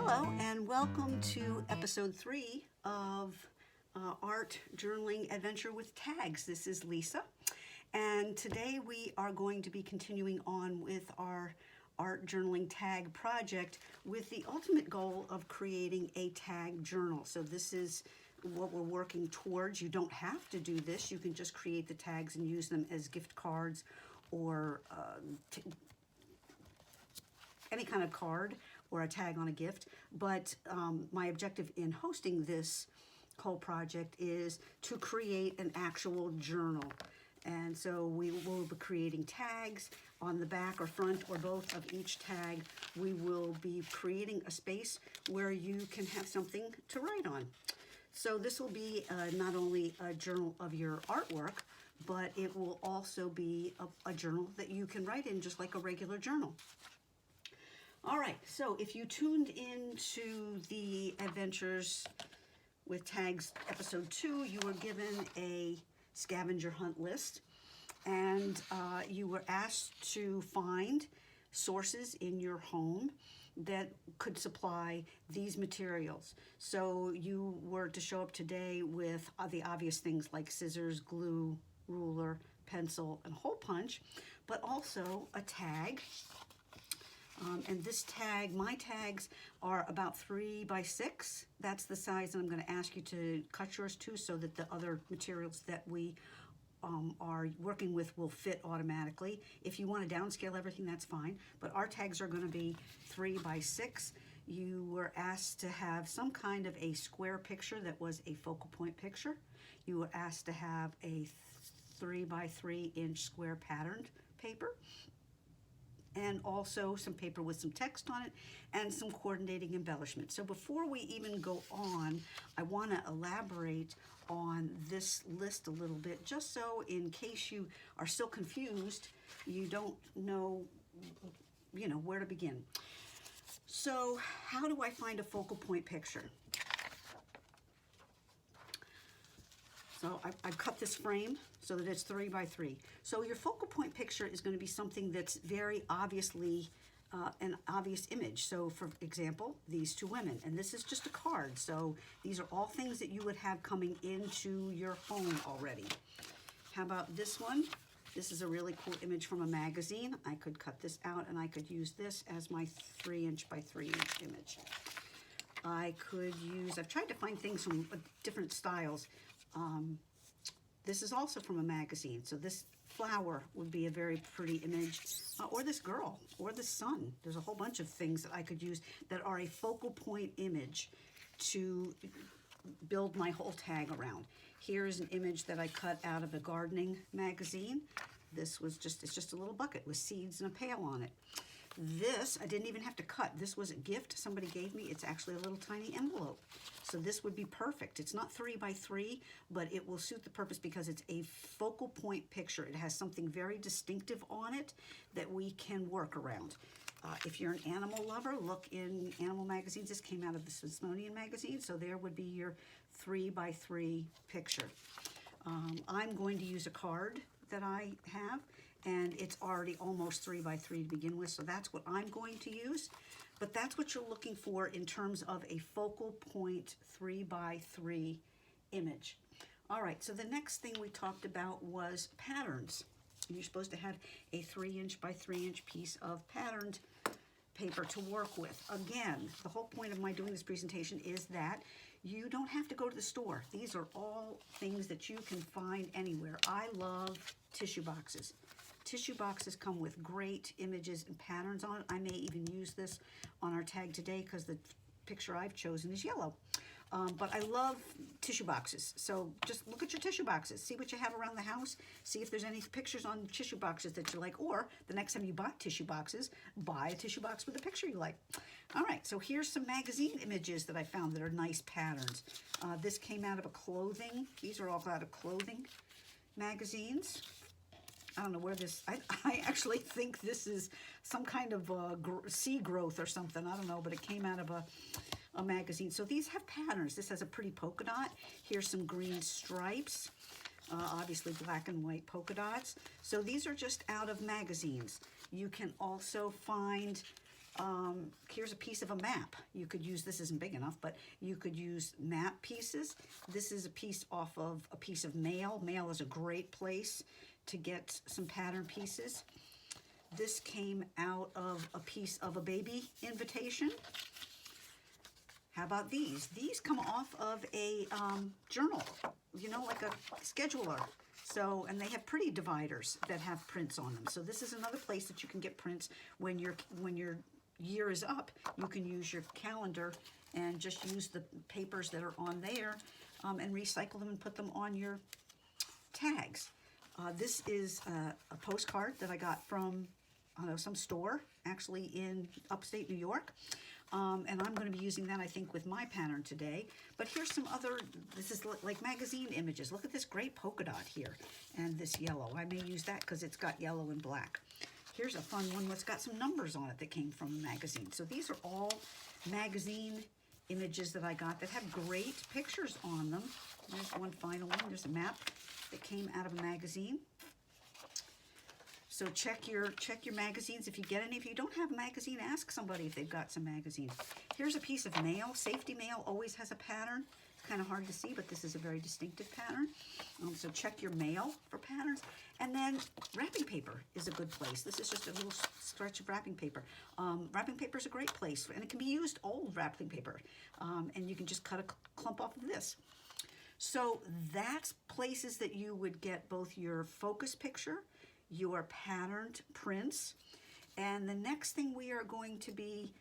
Hello and welcome to episode 3 of Art Journaling Adventure with Tags. This is Lisa, and today we are going to be continuing on with our art journaling tag project with the ultimate goal of creating a tag journal. So this is what we're working towards. You don't have to do this. You can just create the tags and use them as gift cards or any kind of card or a tag on a gift. But my objective in hosting this whole project is to create an actual journal. And so we will be creating tags on the back or front or both of each tag. We will be creating a space where you can have something to write on. So this will be not only a journal of your artwork, but it will also be a journal that you can write in just like a regular journal. All right, so if you tuned into the Adventures with Tags episode 2, you were given a scavenger hunt list, and you were asked to find sources in your home that could supply these materials. So you were to show up today with the obvious things like scissors, glue, ruler, pencil, and hole punch, but also a tag. And this tag, my tags are about 3 by 6. That's the size, and I'm going to ask you to cut yours too so that the other materials that we are working with will fit automatically. If you want to downscale everything, that's fine. But our tags are going to be 3 by 6. You were asked to have some kind of a square picture that was a focal point picture. You were asked to have a 3 by 3 inch square patterned paper, and also some paper with some text on it and some coordinating embellishment. So before we even go on, I want to elaborate on this list a little bit, just so in case you are still confused, you don't know, where to begin. So how do I find a focal point picture? So I've cut this frame so that it's 3 by 3. So your focal point picture is going to be something that's very obviously an obvious image. So for example, these two women, and this is just a card. So these are all things that you would have coming into your home already. How about this one? This is a really cool image from a magazine. I could cut this out and I could use this as my 3 inch by 3 inch image. I've tried to find things from different styles. This is also from a magazine, so this flower would be a very pretty image, or this girl, or the sun. There's a whole bunch of things that I could use that are a focal point image to build my whole tag around. Here's an image that I cut out of a gardening magazine. It's just a little bucket with seeds and a pail on it. This, I didn't even have to cut. This was a gift somebody gave me. It's actually a little tiny envelope. So this would be perfect. It's not 3 by 3, but it will suit the purpose because it's a focal point picture. It has something very distinctive on it that we can work around. If you're an animal lover, look in animal magazines. This came out of the Smithsonian magazine, so there would be your 3 by 3 picture. I'm going to use a card that I have, and it's already almost 3 by 3 to begin with, so that's what I'm going to use. But that's what you're looking for in terms of a focal point 3 by 3 image. All right, so the next thing we talked about was patterns. You're supposed to have a 3 inch by 3 inch piece of patterned paper to work with. Again, the whole point of my doing this presentation is that you don't have to go to the store. These are all things that you can find anywhere. I love tissue boxes. Tissue boxes come with great images and patterns on it. I may even use this on our tag today because the picture I've chosen is yellow. But I love tissue boxes. So just look at your tissue boxes. See what you have around the house. See if there's any pictures on tissue boxes that you like. Or the next time you buy tissue boxes, buy a tissue box with a picture you like. All right, so here's some magazine images that I found that are nice patterns. This came out of a clothing. These are all out of clothing magazines. I don't know where this, I actually think this is some kind of sea growth or something. I don't know, but it came out of a magazine. So these have patterns. This has a pretty polka dot. Here's some green stripes. Obviously black and white polka dots. So these are just out of magazines. You can also find Here's a piece of a map. You could use, this isn't big enough, but you could use map pieces. This is a piece off of a piece of mail. Mail is a great place to get some pattern pieces. This came out of a piece of a baby invitation. How about these? These come off of a journal, you know, like a scheduler. So, and they have pretty dividers that have prints on them. So this is another place that you can get prints when your year is up. You can use your calendar and just use the papers that are on there and recycle them and put them on your tags. This is a postcard that I got from some store, actually in upstate New York. And I'm going to be using that, I think, with my pattern today. But here's some other, this is like magazine images. Look at this great polka dot here and this yellow. I may use that because it's got yellow and black. Here's a fun one that's got some numbers on it that came from a magazine. So these are all magazine images that I got that have great pictures on them. There's one final one. There's a map that came out of a magazine. So check your magazines if you get any. If you don't have a magazine, ask somebody if they've got some magazines. Here's a piece of mail. Safety mail always has a pattern. It's kind of hard to see, but this is a very distinctive pattern. So check your mail for patterns. And then wrapping paper is a good place. This is just a little stretch of wrapping paper. Wrapping paper is a great place, and it can be used old wrapping paper. And you can just cut a clump off of this. So that's places that you would get both your focus picture, your patterned prints, and the next thing we are going to be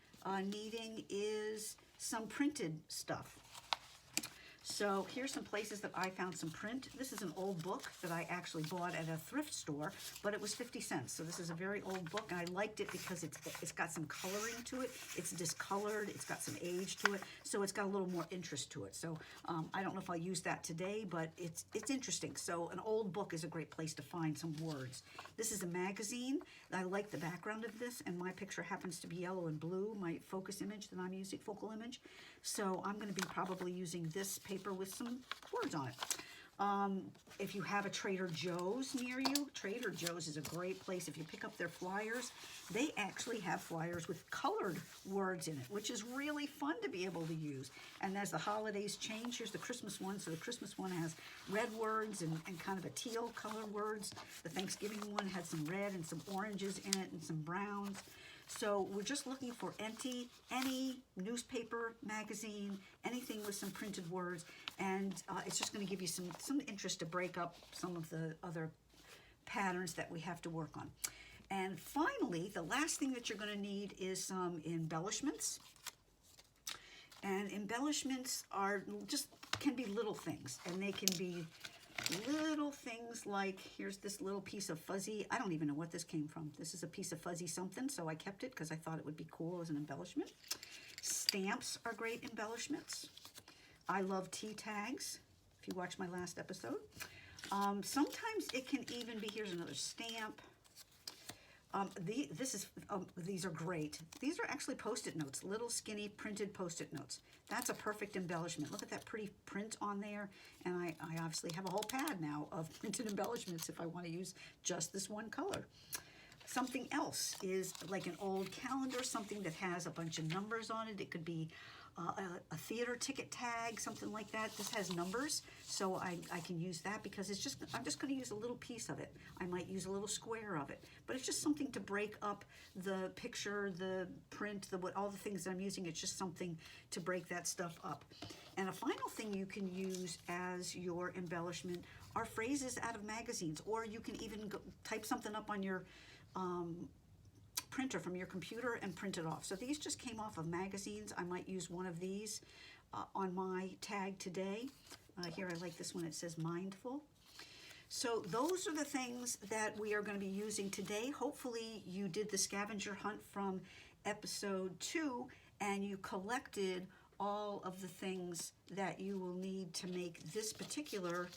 needing is some printed stuff. So here's some places that I found some print. This is an old book that I actually bought at a thrift store, but it was 50 cents. So this is a very old book, and I liked it because it's got some coloring to it. It's discolored. It's got some age to it, so it's got a little more interest to it. So I don't know if I'll use that today, but it's interesting. So an old book is a great place to find some words. This is a magazine. I like the background of this, and my picture happens to be yellow and blue, my focus image that I'm using, focal image. So I'm going to be probably using this paper with some words on it. If you have a Trader Joe's near you, Trader Joe's is a great place. If you pick up their flyers, they actually have flyers with colored words in it, which is really fun to be able to use. And as the holidays change, here's the Christmas one. So the Christmas one has red words and kind of a teal color words. The Thanksgiving one had some red and some oranges in it and some browns. So we're just looking for any newspaper, magazine, anything with some printed words, and it's just going to give you some interest to break up some of the other patterns that we have to work on. And finally, the last thing that you're going to need is some embellishments. And embellishments can be little things, and they can be little things like, here's this little piece of fuzzy, I don't even know what this came from. This is a piece of fuzzy something, so I kept it because I thought it would be cool as an embellishment. Stamps are great embellishments. I love tags, if you watch my last episode. Sometimes it can even be, here's another stamp. These are great. These are actually Post-it notes, little skinny printed Post-it notes. That's a perfect embellishment. Look at that pretty print on there. And I obviously have a whole pad now of printed embellishments if I want to use just this one color. Something else is like an old calendar, something that has a bunch of numbers on it. It could be a theater ticket tag, something like that. This has numbers, so I can use that because I'm just going to use a little piece of it. I might use a little square of it, but it's just something to break up the picture, the print, all the things that I'm using. It's just something to break that stuff up. And a final thing you can use as your embellishment are phrases out of magazines, or you can even type something up on your printer from your computer and print it off. So these just came off of magazines. I might use one of these on my tag today. Here I like this one. It says mindful. So those are the things that we are going to be using today. Hopefully you did the scavenger hunt from episode 2 and you collected all of the things that you will need to make this particular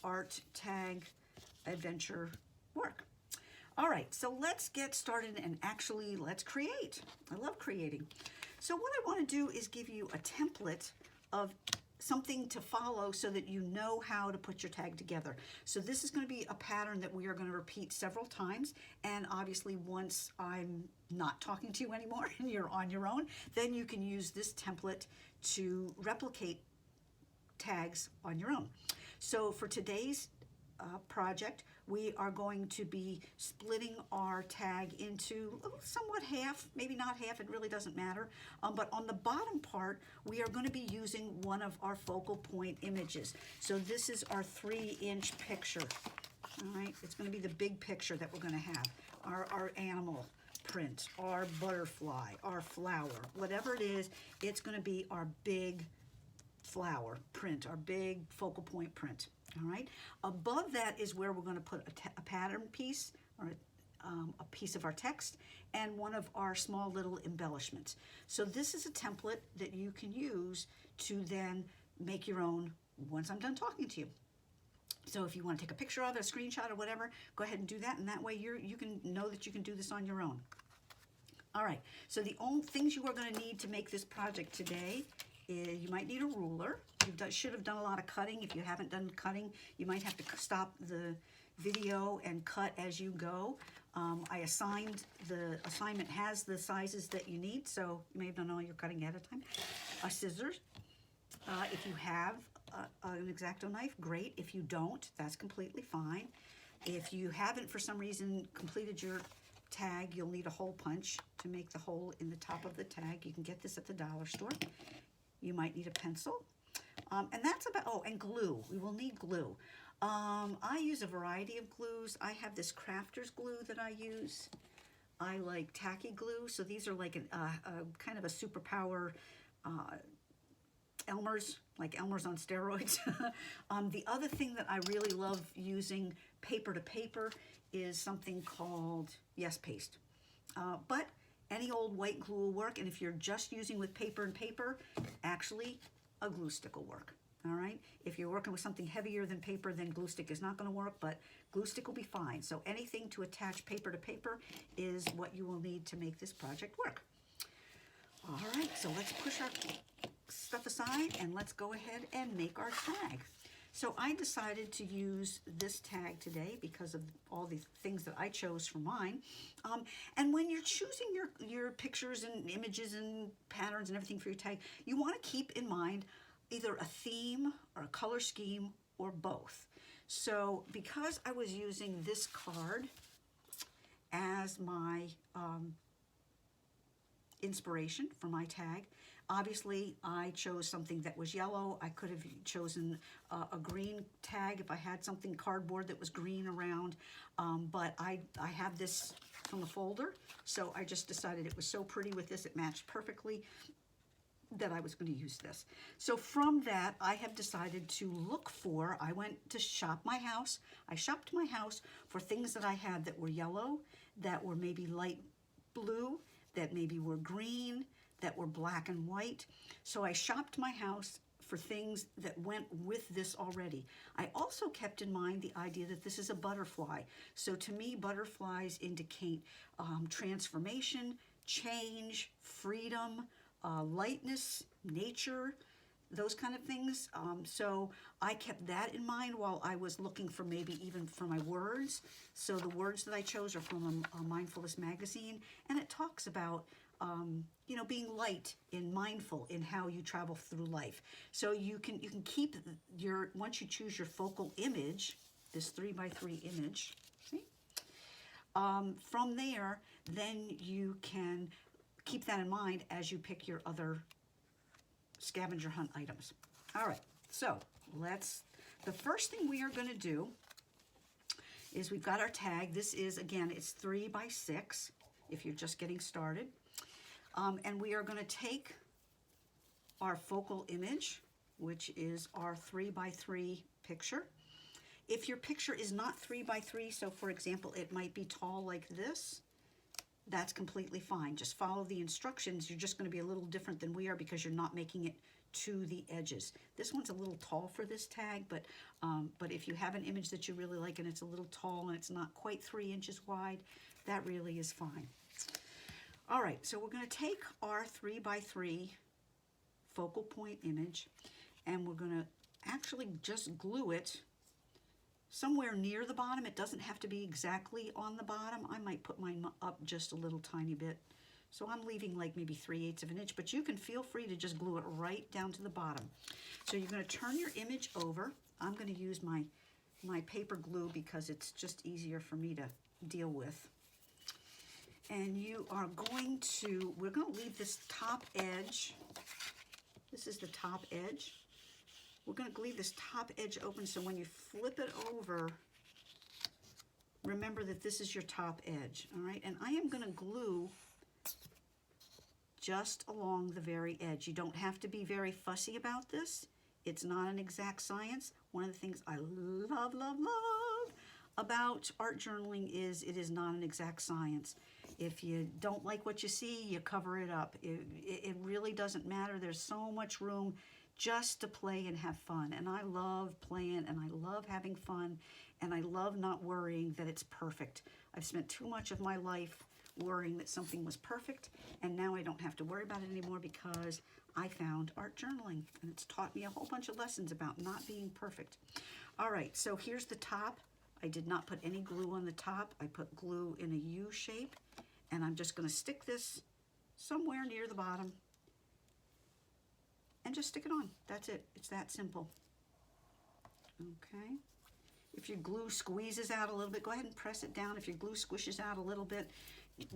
art tag adventure work. All right, so let's get started and actually let's create. I love creating. So what I want to do is give you a template of something to follow so that you know how to put your tag together. So this is going to be a pattern that we are going to repeat several times, and obviously once I'm not talking to you anymore and you're on your own, then you can use this template to replicate tags on your own. So for today's project, we are going to be splitting our tag into somewhat half, maybe not half, it really doesn't matter. But on the bottom part, we are going to be using one of our focal point images. So this is our 3-inch picture. All right, it's going to be the big picture that we're going to have. Our animal print, our butterfly, our flower, whatever it is, it's going to be our big flower print, our big focal point print. All right. Above that is where we're going to put a pattern piece or a piece of our text and one of our small little embellishments. So this is a template that you can use to then make your own once I'm done talking to you. So if you want to take a picture of it, a screenshot or whatever, go ahead and do that, and that way you can know that you can do this on your own. All right. So the only things you are going to need to make this project today is you might need a ruler. You should have done a lot of cutting. If you haven't done cutting, you might have to stop the video and cut as you go. I assigned, the assignment has the sizes that you need, so you may have done all your cutting ahead of time. Scissors. If you have an X-Acto knife, great. If you don't, that's completely fine. If you haven't, for some reason, completed your tag, you'll need a hole punch to make the hole in the top of the tag. You can get this at the dollar store. You might need a pencil. And that's about, oh, and glue. We will need glue. I use a variety of glues. I have this crafter's glue that I use. I like tacky glue. So these are like a kind of a superpower Elmer's, like Elmer's on steroids. The other thing that I really love using paper to paper is something called Yes Paste. But any old white glue will work, and if you're just using with paper and paper, actually a glue stick will work. All right. If you're working with something heavier than paper, then glue stick is not going to work, but glue stick will be fine. So anything to attach paper to paper is what you will need to make this project work. All right. So let's push our stuff aside and let's go ahead and make our tag. So I decided to use this tag today because of all the things that I chose for mine. And when you're choosing your pictures and images and patterns and everything for your tag, you want to keep in mind either a theme or a color scheme or both. So because I was using this card as my inspiration for my tag, obviously I chose something that was yellow. I could have chosen a green tag if I had something cardboard that was green around, but I have this from the folder, so I just decided it was so pretty with this, it matched perfectly, that I was going to use this. So from that, I have decided to look for, I went to shop my house. I shopped my house for things that I had that were yellow, that were maybe light blue, that maybe were green, that were black and white. So I shopped my house for things that went with this already. I also kept in mind the idea that this is a butterfly. So to me, butterflies indicate transformation, change, freedom, lightness, nature, those kind of things. So I kept that in mind while I was looking for maybe even for my words. So the words that I chose are from a mindfulness magazine, and it talks about you know, being light and mindful in how you travel through life. So you can keep your, once you choose your focal image, this 3x3 image, see? From there, then you can keep that in mind as you pick your other scavenger hunt items. All right, so the first thing we are going to do is we've got our tag. This is, again, it's 3x6 if you're just getting started. And we are going to take our focal image, which is our 3x3 picture. If your picture is not 3x3, so for example, it might be tall like this, that's completely fine. Just follow the instructions. You're just going to be a little different than we are because you're not making it to the edges. This one's a little tall for this tag, but if you have an image that you really like and it's a little tall and it's not quite 3 inches wide, that really is fine. All right, so we're going to take our 3x3 focal point image, and we're going to actually just glue it somewhere near the bottom. It doesn't have to be exactly on the bottom. I might put mine up just a little tiny bit. So I'm leaving like maybe 3/8 of an inch, but you can feel free to just glue it right down to the bottom. So you're going to turn your image over. I'm going to use my paper glue because it's just easier for me to deal with. And we're going to leave this top edge. This is the top edge. We're going to leave this top edge open, so when you flip it over, remember that this is your top edge, all right? And I am going to glue just along the very edge. You don't have to be very fussy about this. It's not an exact science. One of the things I love, love, love about art journaling is it is not an exact science. If you don't like what you see, you cover it up. It really doesn't matter. There's so much room just to play and have fun. And I love playing, and I love having fun, and I love not worrying that it's perfect. I've spent too much of my life worrying that something was perfect, and now I don't have to worry about it anymore because I found art journaling, and it's taught me a whole bunch of lessons about not being perfect. All right, so here's the top. I did not put any glue on the top. I put glue in a U shape, and I'm just going to stick this somewhere near the bottom and just stick it on. That's it. It's that simple. Okay. If your glue squeezes out a little bit, go ahead and press it down. If your glue squishes out a little bit,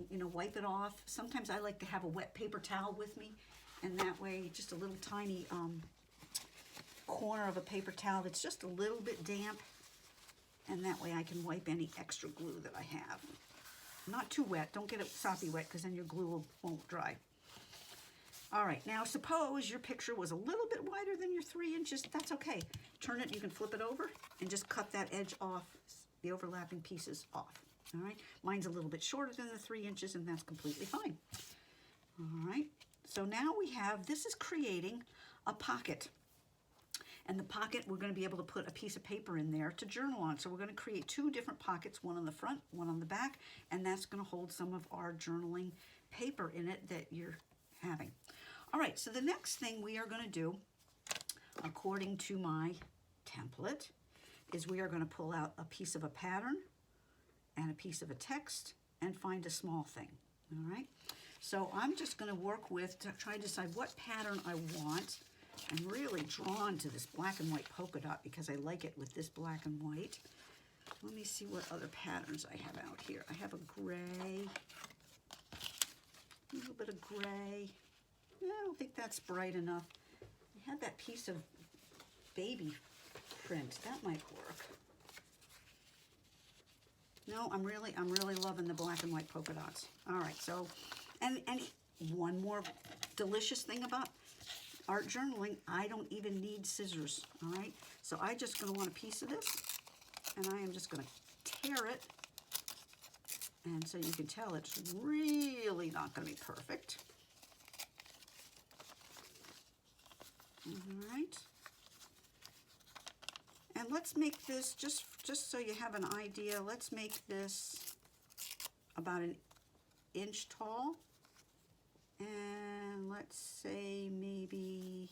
you know, wipe it off. Sometimes I like to have a wet paper towel with me, and that way just a little tiny corner of a paper towel that's just a little bit damp, and that way I can wipe any extra glue that I have. Not too wet. Don't get it soppy wet because then your glue won't dry. All right, now suppose your picture was a little bit wider than your 3 inches. That's okay. Turn it, you can flip it over and just cut that edge off, the overlapping pieces off. All right, mine's a little bit shorter than the 3 inches, and that's completely fine. All right, so now this is creating a pocket. And the pocket, we're going to be able to put a piece of paper in there to journal on. So we're going to create 2 different pockets, one on the front, one on the back, and that's going to hold some of our journaling paper in it that you're having. All right, so the next thing we are going to do, according to my template, is we are going to pull out a piece of a pattern and a piece of a text and find a small thing, all right? So I'm just going to work with, to try to decide what pattern I want. I'm really drawn to this black and white polka dot because I like it with this black and white. Let me see what other patterns I have out here. I have a gray, a little bit of gray. I don't think that's bright enough. I had that piece of baby print. That might work. No, I'm really loving the black and white polka dots. All right, so, and one more delicious thing about art journaling, I don't even need scissors, all right? So I just gonna want a piece of this, and I am just gonna tear it. And so you can tell it's really not gonna be perfect. All right. And let's make this, just so you have an idea, let's make this about 1 inch tall. And let's say maybe,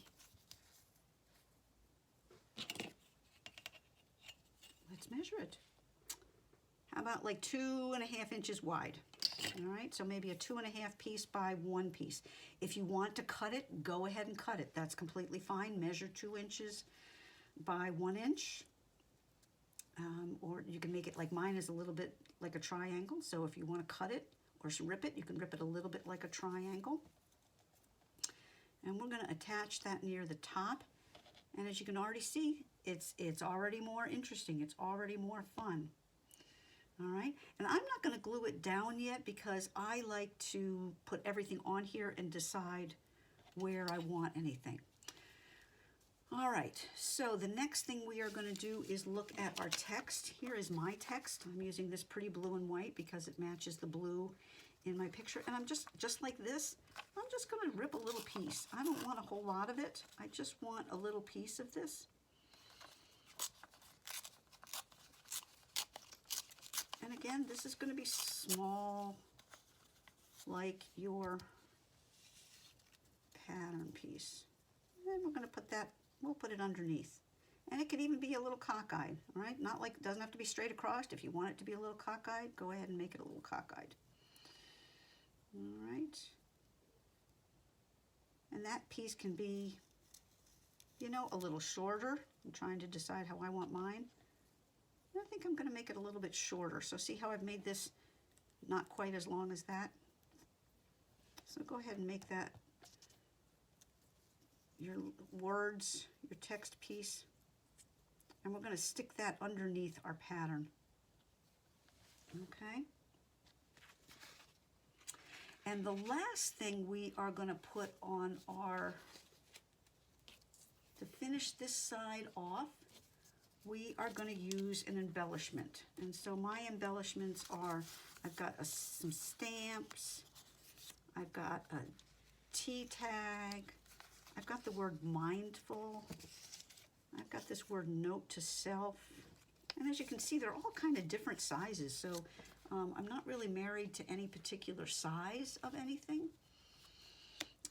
let's measure it. How about like 2.5 inches wide? All right, so maybe a 2.5 piece by 1 piece. If you want to cut it, go ahead and cut it. That's completely fine. Measure 2 inches by 1 inch. Or you can make it like mine is a little bit like a triangle. So if you want to cut it or rip it, you can rip it a little bit like a triangle. And we're going to attach that near the top. And as you can already see, it's already more interesting. It's already more fun. All right, and I'm not going to glue it down yet because I like to put everything on here and decide where I want anything. All right, so the next thing we are going to do is look at our text. Here is my text. I'm using this pretty blue and white because it matches the blue in my picture. And I'm just like this, I'm just going to rip a little piece. I don't want a whole lot of it. I just want a little piece of this. And again, this is going to be small, like your pattern piece. And we're going to put that we'll put it underneath. And it could even be a little cockeyed, all right? Not like, it doesn't have to be straight across. If you want it to be a little cockeyed, go ahead and make it a little cockeyed. All right. And that piece can be, you know, a little shorter. I'm trying to decide how I want mine. I think I'm going to make it a little bit shorter. So see how I've made this not quite as long as that? So go ahead and make that your words, your text piece. And we're going to stick that underneath our pattern. Okay? And the last thing we are going to put on our, to finish this side off, we are going to use an embellishment. And so my embellishments are, I've got some stamps, I've got a T-tag, I've got the word mindful, I've got this word note to self, and as you can see, they're all kind of different sizes, so I'm not really married to any particular size of anything.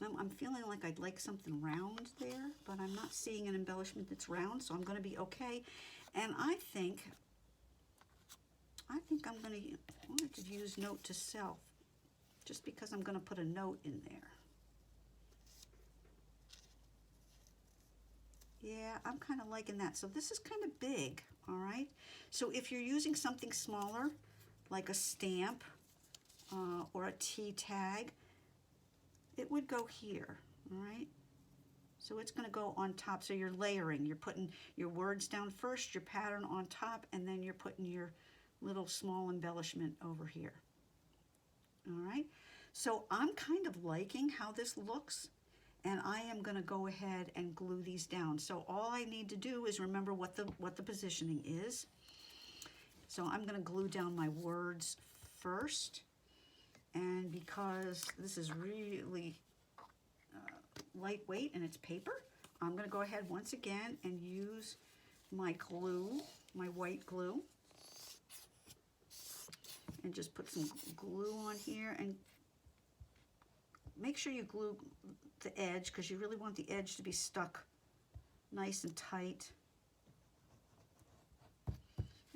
I'm feeling like I'd like something round there, but I'm not seeing an embellishment that's round, so I'm going to be okay. And I think I'm going to use note to self, just because I'm going to put a note in there. Yeah, I'm kind of liking that. So this is kind of big, all right? So if you're using something smaller, like a stamp or a T-tag, it would go here, all right? So it's going to go on top. So you're layering. You're putting your words down first, your pattern on top, and then you're putting your little small embellishment over here. All right? So I'm kind of liking how this looks, and I am going to go ahead and glue these down. So all I need to do is remember what the positioning is. So I'm going to glue down my words first, and because this is really lightweight and it's paper, I'm going to go ahead once again and use my glue, my white glue, and just put some glue on here, and make sure you glue the edge, because you really want the edge to be stuck nice and tight.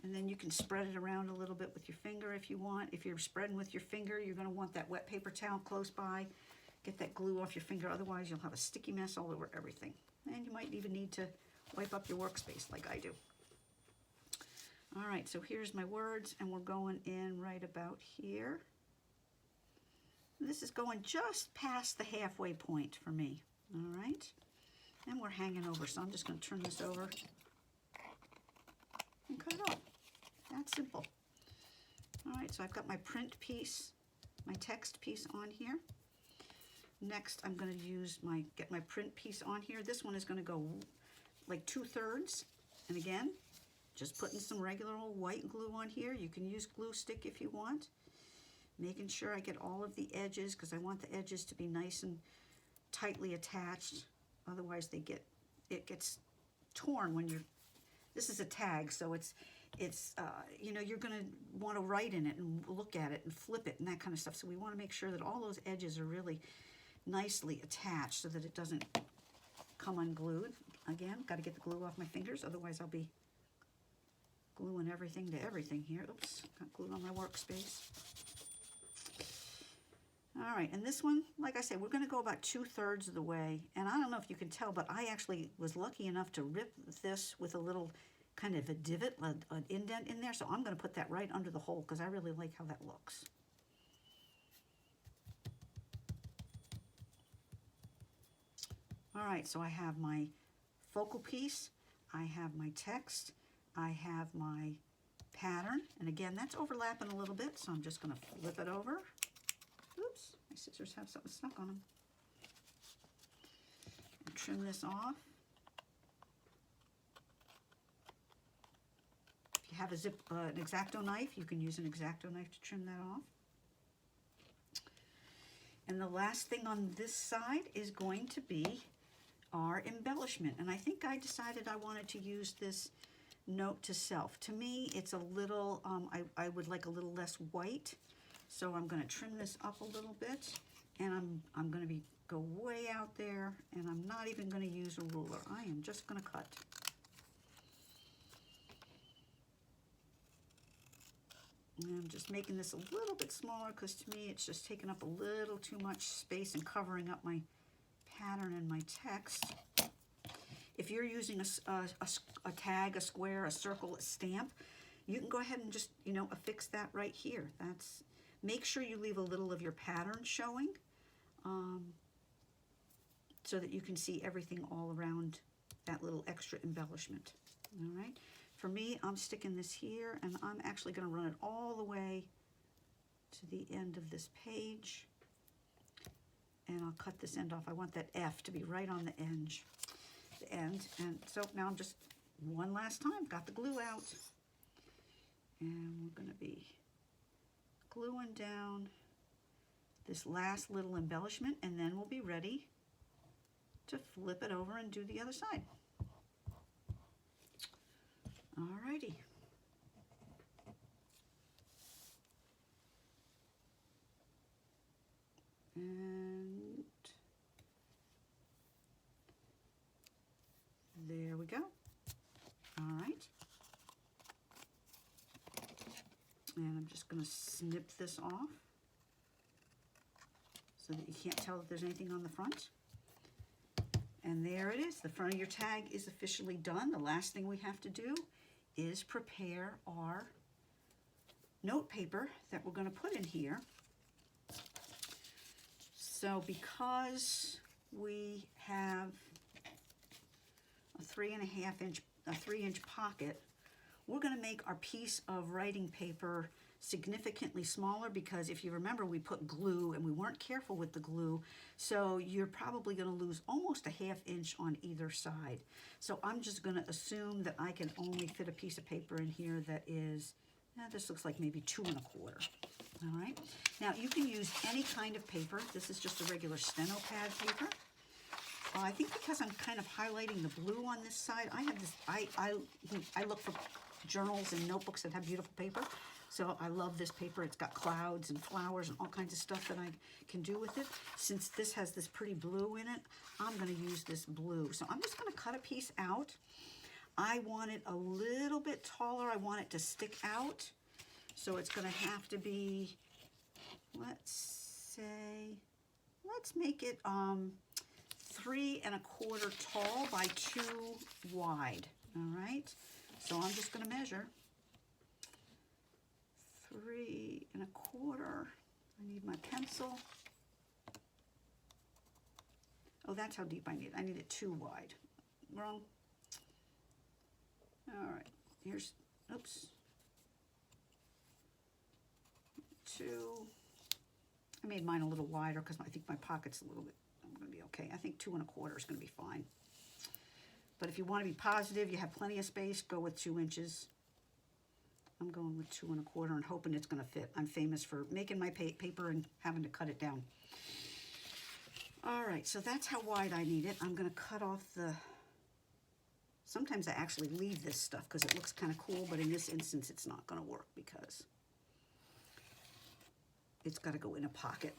And then you can spread it around a little bit with your finger if you want. If you're spreading with your finger, you're going to want that wet paper towel close by. Get that glue off your finger, otherwise you'll have a sticky mess all over everything. And you might even need to wipe up your workspace like I do. All right, so here's my words, and we're going in right about here. This is going just past the halfway point for me, all right? And we're hanging over, so I'm just going to turn this over and cut it off. That's simple. All right, so I've got my print piece, my text piece on here. Next, I'm going to get my print piece on here. This one is going to go like 2/3, and again, just putting some regular old white glue on here. You can use glue stick if you want. Making sure I get all of the edges, because I want the edges to be nice and tightly attached. Otherwise, it gets torn when you're. This is a tag, so it's you know, you're going to want to write in it and look at it and flip it and that kind of stuff. So we want to make sure that all those edges are really nicely attached so that it doesn't come unglued. Again, got to get the glue off my fingers, otherwise I'll be gluing everything to everything here. Oops, got glue on my workspace. All right, and this one, like I said, we're going to go about 2/3 of the way. And I don't know if you can tell, but I actually was lucky enough to rip this with a little kind of a divot, an indent in there. So I'm going to put that right under the hole, because I really like how that looks. All right, so I have my focal piece, I have my text, I have my pattern. And again, that's overlapping a little bit, so I'm just going to flip it over. Oops, my scissors have something stuck on them. And trim this off. If you have an X-Acto knife, you can use an X-Acto knife to trim that off. And the last thing on this side is going to be our embellishment. And I think I decided I wanted to use this note to self. To me, it's a little, I would like a little less white. So I'm going to trim this up a little bit, and I'm going to be go way out there, and I'm not even going to use a ruler. I am just going to cut. And I'm just making this a little bit smaller because to me it's just taking up a little too much space and covering up my pattern and my text. If you're using a tag, a square, a circle, a stamp, you can go ahead and just, you know, affix that right here. Make sure you leave a little of your pattern showing so that you can see everything all around that little extra embellishment. All right. For me, I'm sticking this here, and I'm actually going to run it all the way to the end of this page. And I'll cut this end off. I want that F to be right on the end. And so now I'm just, one last time, got the glue out. And we're going to be gluing down this last little embellishment, and then we'll be ready to flip it over and do the other side. Alrighty. And there we go. All right. And I'm just going to snip this off so that you can't tell if there's anything on the front. And there it is. The front of your tag is officially done. The last thing we have to do is prepare our note paper that we're going to put in here. So because we have a 3.5-inch pocket, we're going to make our piece of writing paper significantly smaller, because if you remember, we put glue and we weren't careful with the glue, so you're probably going to lose almost a 1/2 inch on either side. So I'm just going to assume that I can only fit a piece of paper in here that is, this looks like maybe 2 1/4. All right. Now you can use any kind of paper. This is just a regular steno pad paper. I think because I'm kind of highlighting the blue on this side, I have this. I look for journals and notebooks that have beautiful paper. So I love this paper. It's got clouds and flowers and all kinds of stuff that I can do with it. Since this has this pretty blue in it, I'm going to use this blue. So I'm just going to cut a piece out. I want it a little bit taller. I want it to stick out. So it's going to have to be, let's make it 3 1/4 tall by 2 wide. All right. So I'm just going to measure 3 1/4. I need my pencil. Oh, that's how deep I need it. I need it 2 wide. Wrong. All right. Here's, oops. 2. I made mine a little wider because I think my pocket's a little bit, I'm going to be okay. I think 2 1/4 is going to be fine. But if you want to be positive, you have plenty of space, go with 2 inches. I'm going with 2 1/4 and hoping it's going to fit. I'm famous for making my paper and having to cut it down. All right, so that's how wide I need it. I'm going to cut off the, sometimes I actually leave this stuff because it looks kind of cool, but in this instance, it's not going to work because it's got to go in a pocket.